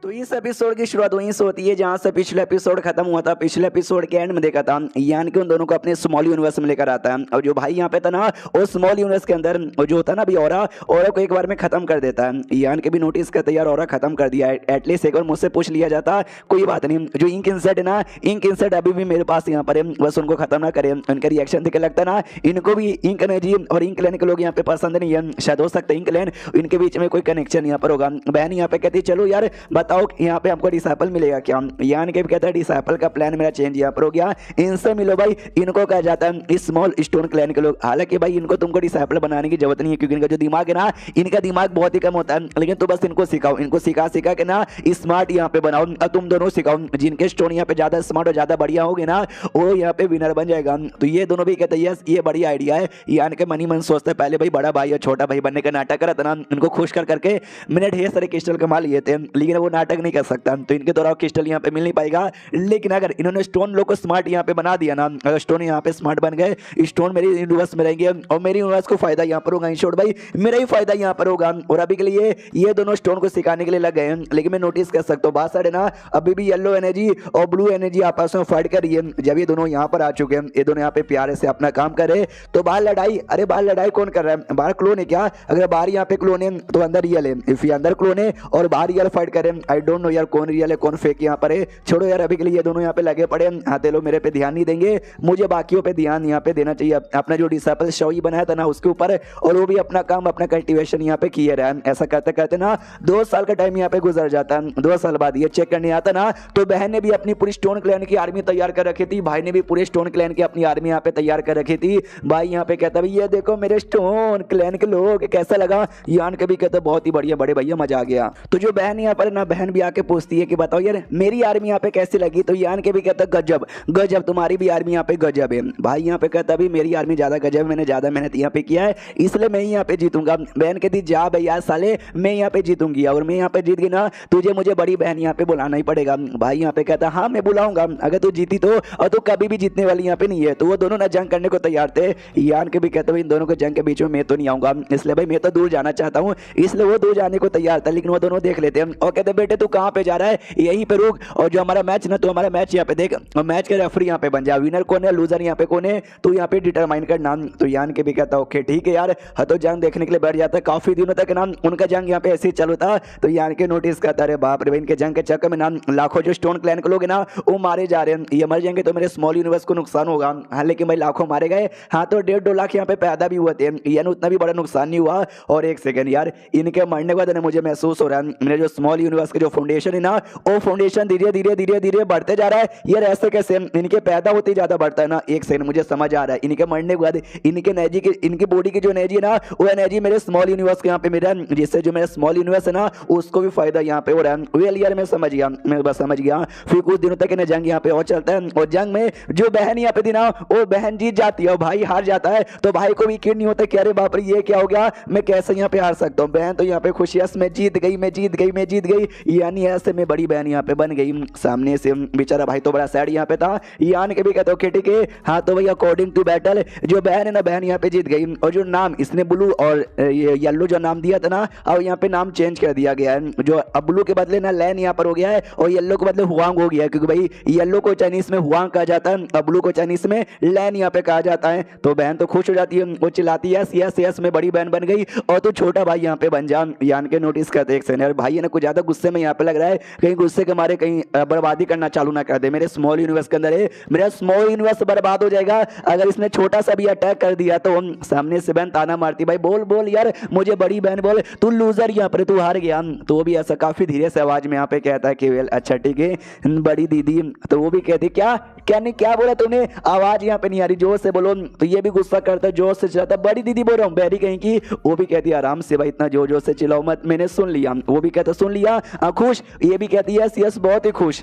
तो इस एपिसोड की शुरुआत वहीं से होती है जहां से पिछले एपिसोड खत्म हुआ था। पिछले एपिसोड के एंड में देखा था यान के उन दोनों को अपने स्मॉल यूनिवर्स में लेकर आता है और जो भाई यहाँ पे था ना वो स्मॉल यूनिवर्स के अंदर जो होता है ना अभी औरा को एक बार में खत्म कर देता है। यान के भी नोटिस करते यार औरा खत्म कर दिया है, एटलीस्ट एक बार मुझसे पूछ लिया जाता, कोई बात नहीं। जो इंक इंसेट है ना, इंक इंसेट अभी भी मेरे पास यहाँ पर है, बस उनको खत्म ना करे। उनका रिएक्शन देख लगता है ना इनको भी इंक एनर्जी और इंक लैंड के लोग यहाँ पे पसंद नहीं है। शायद हो सकता है इंक लैंड इनके बीच में कोई कनेक्शन यहाँ पर होगा। बहन यहाँ पे कहती चलो यार बताओ यहाँ पे हमको डिसाइपल मिलेगा क्या। यान के भी कहता है डिसाइपल का प्लान मेरा चेंज यहाँ पर हो गया, इनसे मिलो भाई। इनको कहा जाता है स्मॉल स्टोन क्लैन के लोग। हालांकि भाई इनको तुमको डिसाइपल बनाने की जरूरत नहीं है क्योंकि इनका जो दिमाग है ना, इनका दिमाग बहुत ही कम होता है, लेकिन तो बस इनको सिखाओ, इनको सिखा सिखा के ना स्मार्ट यहाँ पे बनाओ और तुम दोनों सिखाओ। जिनके स्टोन यहाँ पे ज्यादा स्मार्ट और ज्यादा बढ़िया होगे ना वो यहाँ पे विनर बन जाएगा। तो ये दोनों भी कहते हैं यस ये बढ़िया आइडिया है। यान के मनी मन सोचते पहले भाई बड़ा भाई और छोटा भाई बनने का नाटक करा था ना, इनको खुश कर करके मैंने ढेर सारे क्रिस्टल कमा लिए थे, लेकिन वो नाटक नहीं कर सकता तो इनके द्वारा क्रिस्टल यहाँ पे मिल नहीं पाएगा। लेकिन अगर इन्होंने स्टोन लोग को स्मार्ट यहाँ पे बना दिया ना, अगर स्टोन यहाँ पे स्मार्ट बन गए, स्टोन मेरी यूनिवर्स में रहेंगे और मेरी यूनिवर्स को फायदा यहाँ पर होगा, इन शॉर्ट भाई मेरा ही फायदा यहाँ पर होगा। और अभी के लिए ये दोनों स्टोन को सिखाने के लिए लग गए हैं, लेकिन मैं नोटिस कर सकता हूँ बात साइड ना अभी भी येलो एनर्जी और ब्लू एनर्जी आपस में फाइट कर रही है। जब ये दोनों यहाँ पर आ चुके हैं, ये दोनों यहाँ पे प्यारे से अपना काम करे तो बाहर लड़ाई, अरे बाहर लड़ाई कौन कर रहा है? बाहर क्लोन है क्या? अगर बाहर यहाँ पे क्लोन है तो अंदर रियल है, इफ ये अंदर क्लोन है और बाहर रियल फाइट करे, आई डोंट नो यार कौन रियल है कौन फेक यहाँ पर है। छोड़ो यार अभी के लिए ये दोनों यहाँ पे लगे पड़े। आते लोग मेरे पे ध्यान नहीं देंगे, मुझे बाकियों पे ध्यान यहाँ पे देना चाहिए। अपना जो डिसाइपल शॉई बनाया था ना उसके ऊपर, और वो भी अपना काम अपना कल्टीवेशन यहाँ पे किए रहा है। ऐसा करते करते ना 2 साल का टाइम यहाँ पे गुजर जाता है। 2 साल बाद ये चेक करने आता ना तो बहन ने भी अपनी पूरी स्टोन क्लैन की आर्मी तैयार कर रखी थी, भाई ने भी पूरे स्टोन क्लैन की अपनी आर्मी यहाँ पे तैयार कर रखी थी। भाई यहाँ पे कहता ये देखो मेरे स्टोन क्लैन के लोग, कैसा लगा? यान के भी कहते बहुत ही बढ़िया बड़े भैया मजा आ गया। तो जो बहन यहाँ पर ना बहन भी आके पूछती है कि बताओ यार मेरी आर्मी यहाँ पे कैसी लगी, तो यान के भी कहता गजब गजब, तुम्हारी भी आर्मी यहाँ पे गजब है। भाई यहाँ पे कहता भी मेरी आर्मी ज्यादा गजब है, मैंने ज्यादा मेहनत यहाँ पे किया है इसलिए मैं यहाँ पे जीतूंगा। बहन कहती जा भैया साले मैं यहाँ पे जीतूंगी, और मैं यहाँ पे जीत गई ना तुझे मुझे बड़ी बहन यहाँ पे बुलाना ही पड़ेगा। भाई यहाँ पे कहता हाँ मैं बुलाऊंगा, अगर तू जीती तो, और तू कभी भी जीतने वाली यहाँ पे नहीं है। तो वो दोनों ना जंग करने को तैयार थे। यान के भी कहते भाई इन दोनों को जंग के बीच में मैं तो नहीं आऊंगा, इसलिए भाई मैं तो दूर जाना चाहता हूँ, इसलिए वो दूर जाने को तैयार था। लेकिन वो दोनों देख लेते हैं और कहते बेटे तू कहाँ पे जा रहा है, यहीं पे रुक, और जो हमारा मैच ना तो हमारा मैच यहाँ पे देख, और मैच के रेफरी यहाँ पे बन जा, विनर कौन है लूजर यहाँ पे कौन है तू यहाँ पे डिटरमाइन करना। तो यान के भी कहता ओके ठीक है यार, तो जंग देखने के लिए बैठ जाता है। काफी दिनों तक ना उनका जंग यहाँ पे ऐसे ही चालू था। तो यान के नोटिस करता अरे बाप रे, इनके जंग के चक्कर में ना लाखों जो स्टोन क्लैन के लोग है ना वो मारे जा रहे हैं, ये मर जाएंगे तो मेरे स्मॉल यूनिवर्स को नुकसान होगा। हाँ लेकिन भाई लाखों मारे गए, हाँ तो 1.5-2 लाख यहाँ पे पैदा भी हुए थे, यानी उतना भी बड़ा नुकसान नहीं हुआ। और एक सेकंड यार इनके मरने के बाद मुझे महसूस हो रहा है मेरे जो स्मॉल यूनिवर्स के जो फाउंडेशन है ना वो फाउंडेशन धीरे धीरे धीरे धीरे बढ़ते जा रहा है। यार ऐसे कैसे? इनके पैदा होते ज्यादा बढ़ता है ना। एक सेकंड मुझे समझ आ रहा है, इनके मरने के बाद इनके एनर्जी की, इनकी बॉडी की जो एनर्जी है ना वो एनर्जी मेरे स्मॉल यूनिवर्स के यहाँ पे मिला, जिससे जो मेरा स्मॉल यूनिवर्स है ना उसको भी फायदा यहाँ पे हो रहा है। वेल यार मैं समझ गया, मैं बस समझ गया। फिर कुछ दिनों तक इन्हें जंग यहाँ पे और चलता है, और जंग में जो बहन यहाँ पे थी ना वो बहन जीत जाती है और भाई हार जाता है। तो भाई को भी किड नहीं होता कि अरे बाप रे ये क्या हो गया, मैं कैसे यहाँ पे हार सकता हूँ। बहन तो यहाँ पे खुशियस मैं जीत गई मैं जीत गई मैं जीत गई, यानी ऐसे में बड़ी बहन यहाँ पे बन गई। सामने से बेचारा भाई तो बड़ा सैड यहाँ पे था। यान के भी कहते हो ठीक है हाँ तो भाई अकॉर्डिंग टू बैटल जो बहन है ना बहन यहाँ पे जीत गई, और जो नाम इसने ब्लू और येलो जो नाम दिया था ना अब यहाँ पे नाम चेंज कर दिया गया है। जो अब ब्लू के बदले ना लैन यहाँ पर हो गया है और येलो के बदले हुआंग हो गया है, क्योंकि भाई येलो को चाइनीज में हुआंग कहा जाता है और ब्लू को चाइनीज में लैन यहाँ पे कहा जाता है। तो बहन तो खुश हो जाती है, वो चिल्लाती है यस यस मैं बड़ी बहन बन गई और तू छोटा भाई यहाँ पे बन जा। यान के नोटिस करते एक सेकंड भाई है ना कुछ ज्यादा गुस्से में यहाँ पे लग रहा है, कहीं गुस्से के मारे कहीं बर्बादी करना चालू ना कर दे मेरे स्मॉल यूनिवर्स के अंदर है, मेरा स्मॉल यूनिवर्स बर्बाद हो जाएगा अगर इसने छोटा सा भी अटैक कर दिया। तो सामने से बहन ताना मारती भाई बोल बोल यार मुझे बड़ी बहन बोल, तू लूजर यहाँ पर तू हार गया। तो वो भी ऐसा काफी धीरे से आवाज में यहाँ पे कहता है कि वेल अच्छा ठीक है बड़ी दीदी। तो वो भी कहती क्या क्या नहीं क्या बोला तूने, आवाज यहाँ पे नहीं आ रही जोर से बोलो। तो ये भी गुस्सा करता है जोर से चिल्लाता बड़ी दीदी बोल रहा हूँ बहरी कहीं की। वो भी कहती है आराम से भाई इतना जोर जोर से चिल्लाओ मत, मैंने सुन लिया। वो भी कहता सुन लिया खुश, ये भी कहती है यस बहुत ही खुश।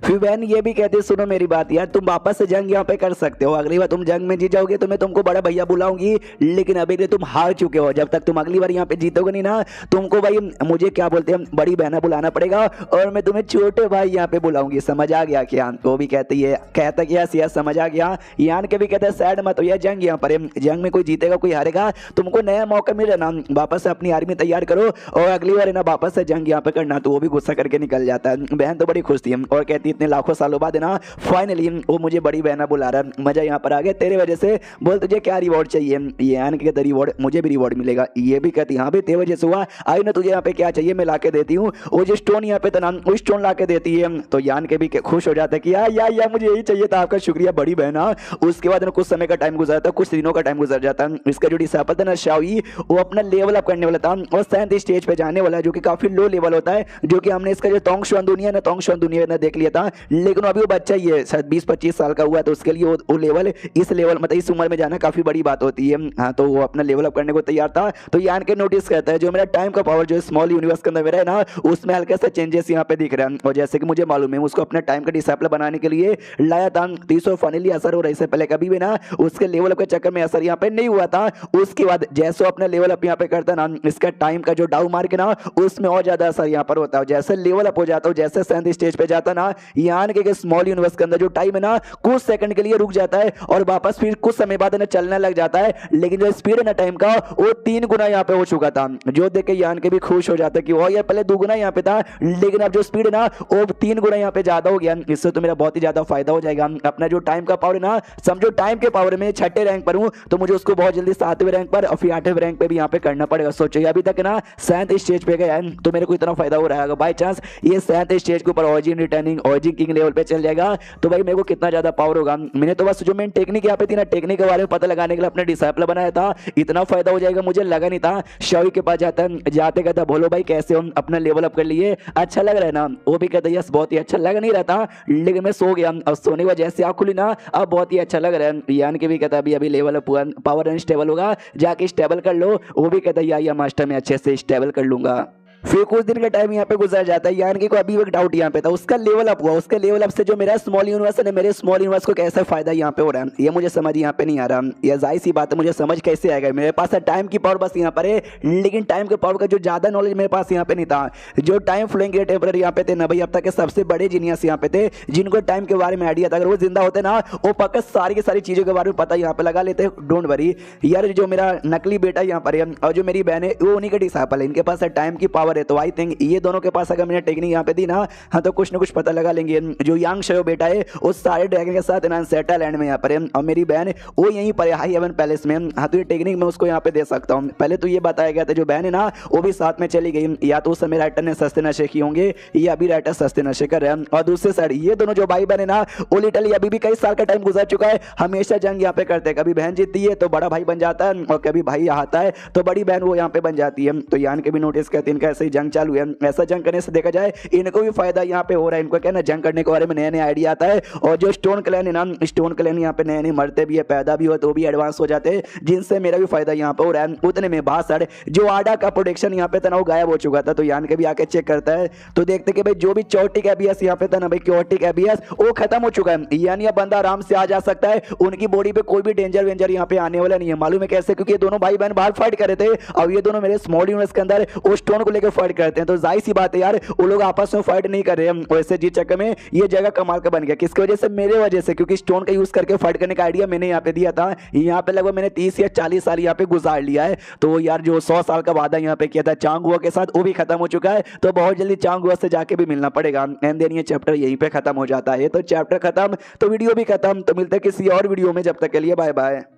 फिर बहन ये भी कहती सुनो मेरी बात यार, तुम वापस से जंग यहाँ पे कर सकते हो, अगली बार तुम जंग में जीत जाओगे तो मैं तुमको बड़ा भैया बुलाऊंगी, लेकिन अभी तो तुम हार चुके हो, जब तक तुम अगली बार यहाँ पे जीतोगे नहीं ना, तुमको भाई मुझे क्या बोलते हैं बड़ी बहना बुलाना पड़ेगा और मैं तुम्हें छोटे भाई यहाँ पे बुलाऊंगी, समझ आ गया क्या? वो भी कहती है, कहता कि यस यस समझ आ गया। यान के भी कहते हैं सैड मत हो यार, जंग यहाँ पर है, जंग में कोई जीतेगा कोई हारेगा, तुमको नया मौका मिले ना, वापस से अपनी आर्मी तैयार करो और अगली बार है ना वापस से जंग यहाँ पे करना। तो वो भी गुस्सा करके निकल जाता है। बहन तो बड़ी खुश थी और कहती इतने लाखों सालों बाद है ना फाइनली वो मुझे बड़ी बहना बुला रहा है, मजा यहाँ पर आ गया तेरे वजह से, बोल तुझे क्या रिवॉर्ड चाहिए? ये यान के कहते रिवॉर्ड, मुझे भी रिवॉर्ड मिलेगा। ये भी कहती हाँ भाई तेरे वजह से हुआ, आई ना तुझे यहाँ पे क्या चाहिए मैं ला के देती हूँ, वो जो स्टोन यहाँ पे था वो स्टोन ला के देती है। तो यान के भी खुश हो जाता है कि यार मुझे यही चाहिए था, आपका शुक्रिया बड़ी बहना। उसके बाद कुछ समय का टाइम गुजरता है, कुछ दिनों का टाइम गुजर जाता है। इसका जो डिसाइपल था ना शाओई, वो अपना लेवल अप करने वाला था और 7th स्टेज पे जाने वाला है, जो कि काफी लो लेवल होता है, जो कि हमने इसका जो तोंग शुआन दुनिया ना तोंग शुआन दुनिया देख लिया था, लेकिन अभी वो बच्चा ही है, शायद 20-25 साल का हुआ, तो उसके लिए वो लेवल इस लेवल मतलब इस उम्र में जाना काफी बड़ी बात होती है। हाँ तो वो अपना लेवल अप करने को तैयार था। तो यान के नोटिस करता है जो मेरा टाइम का पावर जो स्मॉल यूनिवर्स के अंदर मेरा है ना, उसमें हल्का सा चेंजेस यहाँ पे दिख रहा है, और जैसे कि मुझे मालूम है उसको अपने टाइम का डिसाइपल बनाने के लिए लाया था, 300 फाइनली असर हो रहा है, इससे पहले कभी भी ना उसके लेवल अप के चक्कर में असर यहाँ पे नहीं हुआ था। उसके बाद जैसे अपना लेवल अप यहाँ पे करता ना, इसका टाइम का जो डाउ मार के ना उसमें और ज्यादा असर यहाँ पर होता है। जैसे लेवल अप हो जाता है, जैसे 7th स्टेज पे जाता ना, यान के स्मॉल यूनिवर्स के अंदर जो टाइम है ना कुछ सेकंड के लिए रुक जाता है और वापस फिर कुछ समय बाद ना चलने लग जाता है, लेकिन जो स्पीड है ना टाइम का वो 3 गुना यहाँ पे हो चुका था, जो देख के यान के भी खुश हो जाता है कि वो यार पहले 2 गुना यहाँ पे था, लेकिन अब जो स्पीड है ना वो 3 गुना यहाँ पे ज्यादा हो गया, इससे तो मेरा बहुत ही ज्यादा फायदा हो जाएगा। अपना जो टाइम का पावर है ना, समझो टाइम के पावर में 6ठे रैंक पर हूं, तो मुझे उसको बहुत जल्दी 7वें रैंक पर और फिर 8वें रैंक पे भी यहाँ पे करना पड़ेगा। सोचो अभी तक ना 7th स्टेज पे गया है, तो मेरे को इतना फायदा हो रहा है, बाई चांस ये 7th स्टेज के ऊपर origin returning origin king level पे चल जाएगा तो भाई मेरे को कितना ज्यादा पावर होगा। मैंने तो बस जो मेन टेक्निक यहाँ पे थी ना, टेक्निक के बारे में पता लगाने के लिए अपने डिसाइपल बनाया था, इतना फायदा हो जाएगा मुझे लगा नहीं था। शाओई के पास जाते कहता बोलो भाई कैसे हो, अपना लेवल अप कर लिए, अच्छा लग रहा है ना? वो भी कहता यस बहुत ही अच्छा लग नहीं रहा था, लेकिन मैं सो गया, अब सोने के बाद जैसे आँख खुली ना अब बहुत ही अच्छा लग रहा है। यान के भी कहता अभी लेवल अप पावर अनस्टेबल होगा, जाके स्टेबल कर लो। वो भी कहता या मास्टर मैं अच्छे से स्टेबल कर लूंगा। फिर कुछ दिन का टाइम यहाँ पे गुजर जाता है, यान कि को अभी एक डाउट यहाँ पे था, उसका लेवल अप हुआ, उसके लेवल अप से जो मेरा स्मॉल यूनिवर्स है, मेरे स्मॉल यूनिवर्स को कैसा फायदा यहाँ पे हो रहा है ये मुझे समझ यहाँ पे नहीं आ रहा। ये जाहिर सी बात है मुझे समझ कैसे आएगा, मेरे पास टाइम की पावर बस यहाँ पर है, लेकिन टाइम के पावर का जो ज्यादा नॉलेज मेरे पास यहाँ पे नहीं था। जो टाइम फ्लोइंग टेम्परर यहाँ पे थे ना भाई, अब तक के सबसे बड़े जीनियस यहाँ पे थे, जिनको टाइम के बारे में आइडिया था, अगर वो जिंदा होते ना वो पक्का सारी की सारी चीजों के बारे में पता यहाँ पे लगा लेते। डोंट वरी यार, जो मेरा नकली बेटा यहाँ पर है और जो मेरी बहन है वो उन्हीं के डिसाइपल है, इनके पास टाइम की पावर है, तो आई थिंक ये दोनों के पास अगर मैंने टेक्निक यहाँ पे दी ना, हाँ तो कुछ ना कुछ पता लगा लेंगे। जो यांग शयो बेटा है वो सारे ड्रैगन के साथ ना सेटल लैंड में यहाँ पर है, और मेरी बहन वो यहीं पर है हाई हेवन पैलेस में। हाँ तो ये टेक्निक मैं उसको यहाँ पे दे सकता हूँ। पहले तो ये बताया गया था जो बहन है ना वो भी साथ में चली गई, या तो उस समय राइटर ने सस्ते नशे किए होंगे या अभी राइटर सस्ते नशे कर रहे हैं। और दूसरे साइड ये दोनों जो भाई बहन है ना वो लिटरली अभी भी कई साल का टाइम गुजर चुका है, हमेशा जंग यहाँ पे करते हैं, कभी बहन जीतती है तो बड़ा भाई बन जाता है, और कभी भाई आता है तो बड़ी बहन वो यहाँ पे बन जाती है। तो यान के भी नोटिस करते हैं इनका ऐसे ही जंग चालू है। ऐसा जंग करने से देखा जाए इनको भी फायदा यहाँ पे हो रहा है, इनको क्या ना जंग करने के बारे में नया नया आइडिया आता है। और जो स्टोन क्लैन है ना, स्टोन क्लैन यहाँ पे नए नए मरते भी है, पैदा भी हो तो भी एडवांस हो जाते हैं, जिनसे मेरा भी फायदा यहाँ पे हो रहा है। उतने में बासड़ जो आडा का प्रोटेक्शन यहाँ पे था ना वो गायब हो चुका था, तो यान के भी आके चेक करता है तो देखते कि भाई जो भी चौटिक एबीएस यहाँ पे था ना भाई, क्योटिक एबीएस वो खत्म हो चुका है, यानी अब बंदा आराम से आ जा सकता है, उनकी बॉडी पे कोई भी डेंजर वेंजर यहाँ पे आने वाला नहीं है। मालूम है कैसे? क्योंकि ये दोनों भाई बहन बाहर फाइट कर रहे थे, अब ये दोनों मेरे स्मॉल यूनिवर्स के अंदर वो स्टोन को लेकर फाइट करते हैं, तो जाहिर सी बात है यार वो लोग आपस में फाइट नहीं कर रहे हैं। वैसे जी चक्कर में ये जगह कमाल का बन गया, किसकी वजह से? मेरे वजह से, क्योंकि स्टोन का यूज करके फाइट करने का आइडिया मैंने यहाँ पे दिया था। यहाँ पे लगभग मैंने 30 या 40 साल यहाँ पे गुजार लिया है, तो यार जो 100 साल का वादा यहाँ पे किया था चांगुआ के साथ वो भी खत्म हो चुका है, तो बहुत जल्दी चांगुआ से जाके भी मिलना पड़ेगा। एंड देन ये चैप्टर यहीं पे खत्म हो जाता है। तो चैप्टर खत्म तो वीडियो भी खत्म, तो मिलते हैं किसी और वीडियो में, जब तक के लिए बाय बाय।